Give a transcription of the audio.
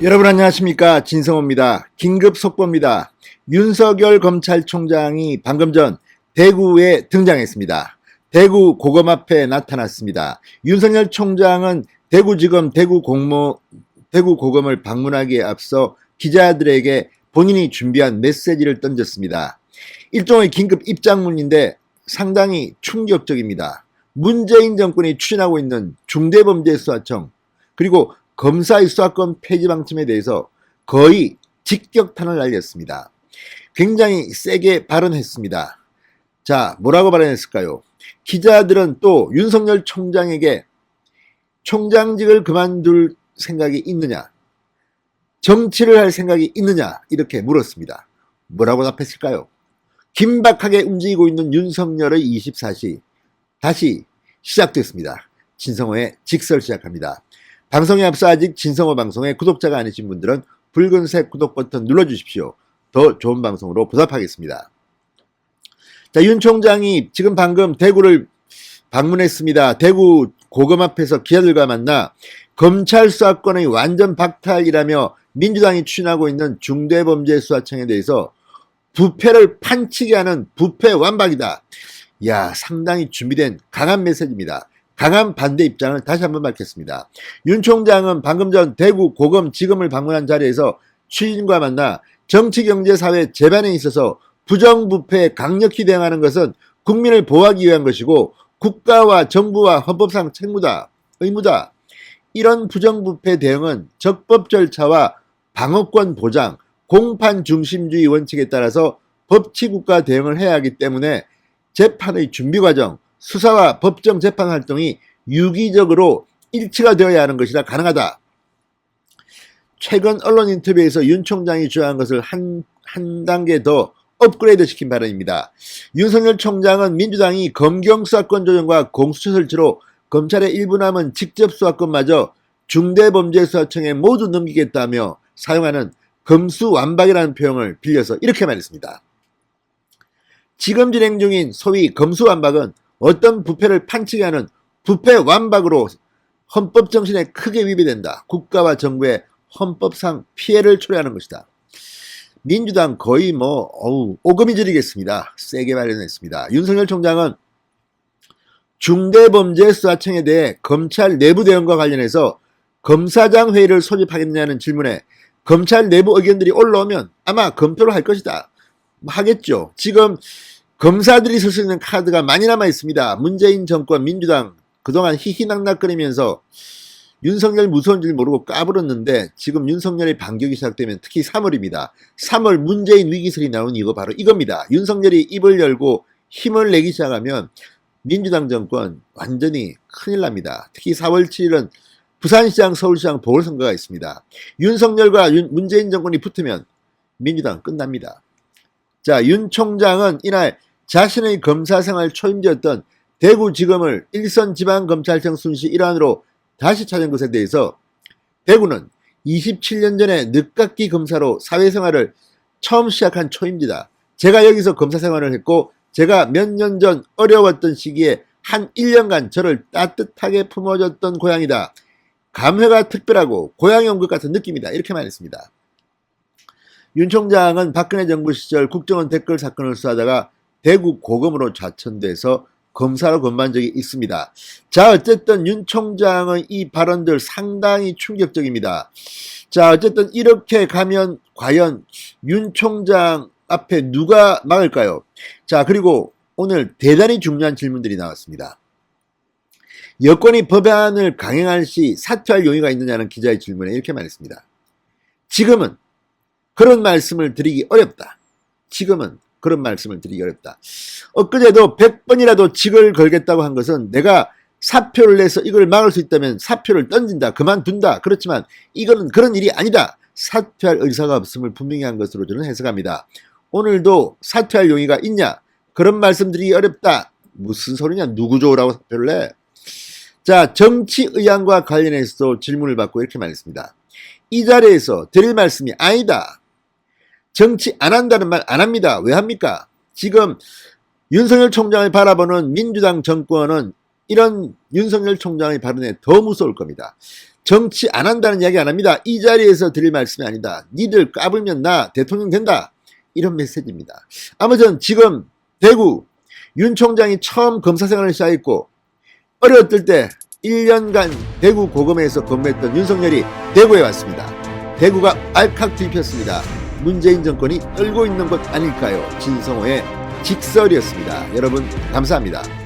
여러분 안녕하십니까, 진성호입니다. 긴급 속보입니다. 윤석열 검찰총장이 방금 전 대구에 등장했습니다. 대구 고검 앞에 나타났습니다. 윤석열 총장은 대구지검 대구 고검을 방문하기에 앞서 기자들에게 본인이 준비한 메시지를 던졌습니다. 일종의 긴급 입장문인데 상당히 충격적입니다. 문재인 정권이 추진하고 있는 중대범죄수사청, 그리고 검사의 수사권 폐지 방침에 대해서 거의 직격탄을 날렸습니다. 굉장히 세게 발언했습니다. 자, 뭐라고 발언했을까요? 기자들은 또 윤석열 총장에게 총장직을 그만둘 생각이 있느냐, 정치를 할 생각이 있느냐, 이렇게 물었습니다. 뭐라고 답했을까요? 긴박하게 움직이고 있는 윤석열의 24시 다시 시작됐습니다. 진성호의 직설 시작합니다. 방송에 앞서 아직 진성호 방송에 구독자가 아니신 분들은 붉은색 구독 버튼 눌러주십시오. 더 좋은 방송으로 보답하겠습니다. 자, 윤 총장이 지금 방금 대구를 방문했습니다. 대구 고검 앞에서 기자들과 만나 검찰 수사권의 완전 박탈이라며 민주당이 추진하고 있는 중대범죄수사청에 대해서 부패를 판치게 하는 부패 완박이다. 야, 상당히 준비된 강한 메시지입니다. 강한 반대 입장을 다시 한번 밝혔습니다. 윤 총장은 방금 전 대구 고검 지검을 방문한 자리에서 취인과 만나 정치경제사회 재반에 있어서 부정부패에 강력히 대응하는 것은 국민을 보호하기 위한 것이고 국가와 정부와 헌법상 의무다. 이런 부정부패 대응은 적법 절차와 방어권 보장, 공판 중심주의 원칙에 따라서 법치국가 대응을 해야 하기 때문에 재판의 준비 과정, 수사와 법정 재판 활동이 유기적으로 일치가 되어야 하는 것이라 가능하다. 최근 언론 인터뷰에서 윤 총장이 주장한 것을 한 단계 더 업그레이드 시킨 발언입니다. 윤석열 총장은 민주당이 검경 수사권 조정과 공수처 설치로 검찰의 일부 남은 직접 수사권마저 중대범죄수사청에 모두 넘기겠다며 사용하는 검수완박이라는 표현을 빌려서 이렇게 말했습니다. 지금 진행 중인 소위 검수완박은 어떤 부패를 판치게 하는 부패 완박으로 헌법 정신에 크게 위배된다. 국가와 정부의 헌법상 피해를 초래하는 것이다. 민주당 거의 오금이 저리겠습니다. 세게 발언했습니다. 윤석열 총장은 중대범죄수사청에 대해 검찰 내부 대응과 관련해서 검사장 회의를 소집하겠냐는 질문에 검찰 내부 의견들이 올라오면 아마 검토를 할 것이다. 하겠죠. 지금 검사들이 쓸 수 있는 카드가 많이 남아 있습니다. 문재인 정권, 민주당 그동안 히히낙낙거리면서 윤석열 무서운 줄 모르고 까불었는데 지금 윤석열의 반격이 시작되면 특히 3월입니다. 3월 문재인 위기설이 나온 이거 바로 이겁니다. 윤석열이 입을 열고 힘을 내기 시작하면 민주당 정권 완전히 큰일 납니다. 특히 4월 7일은 부산시장, 서울시장 보궐선거가 있습니다. 윤석열과 문재인 정권이 붙으면 민주당 끝납니다. 자, 윤 총장은 이날 자신의 검사생활 초임제였던 대구지검을 일선지방검찰청 순시 일환으로 다시 찾은 것에 대해서 대구는 27년 전에 늦깎이 검사로 사회생활을 처음 시작한 초임지다. 제가 여기서 검사생활을 했고 제가 몇 년 전 어려웠던 시기에 한 1년간 저를 따뜻하게 품어줬던 고향이다. 감회가 특별하고 고향에 온 것 같은 느낌이다. 이렇게 말했습니다. 윤 총장은 박근혜 정부 시절 국정원 댓글 사건을 수사하다가 대구 고검으로 좌천돼서 검사로 근무한 적이 있습니다. 자, 어쨌든 윤 총장의 이 발언들 상당히 충격적입니다. 자, 어쨌든 이렇게 가면 과연 윤 총장 앞에 누가 막을까요? 자, 그리고 오늘 대단히 중요한 질문들이 나왔습니다. 여권이 법안을 강행할 시 사퇴할 용의가 있느냐는 기자의 질문에 이렇게 말했습니다. 지금은 그런 말씀을 드리기 어렵다. 지금은 그런 말씀을 드리기 어렵다. 엊그제도 100번이라도 직을 걸겠다고 한 것은 내가 사표를 내서 이걸 막을 수 있다면 사표를 던진다, 그만둔다. 그렇지만 이거는 그런 일이 아니다. 사퇴할 의사가 없음을 분명히 한 것으로 저는 해석합니다. 오늘도 사퇴할 용의가 있냐? 그런 말씀 드리기 어렵다. 무슨 소리냐? 누구 좋으라고 사표를 내? 자, 정치 의향과 관련해서도 질문을 받고 이렇게 말했습니다. 이 자리에서 드릴 말씀이 아니다. 정치 안 한다는 말 안 합니다. 왜 합니까? 지금 윤석열 총장을 바라보는 민주당 정권은 이런 윤석열 총장의 발언에 더 무서울 겁니다. 정치 안 한다는 이야기 안 합니다. 이 자리에서 드릴 말씀이 아니다. 니들 까불면 나 대통령 된다. 이런 메시지입니다. 아무튼 지금 대구 윤 총장이 처음 검사 생활을 시작했고 어려웠을 때 1년간 대구 고검에서 근무했던 윤석열이 대구에 왔습니다. 대구가 알칵 뒤폈습니다. 문재인 정권이 떨고 있는 것 아닐까요? 진성호의 직설이었습니다. 여러분 감사합니다.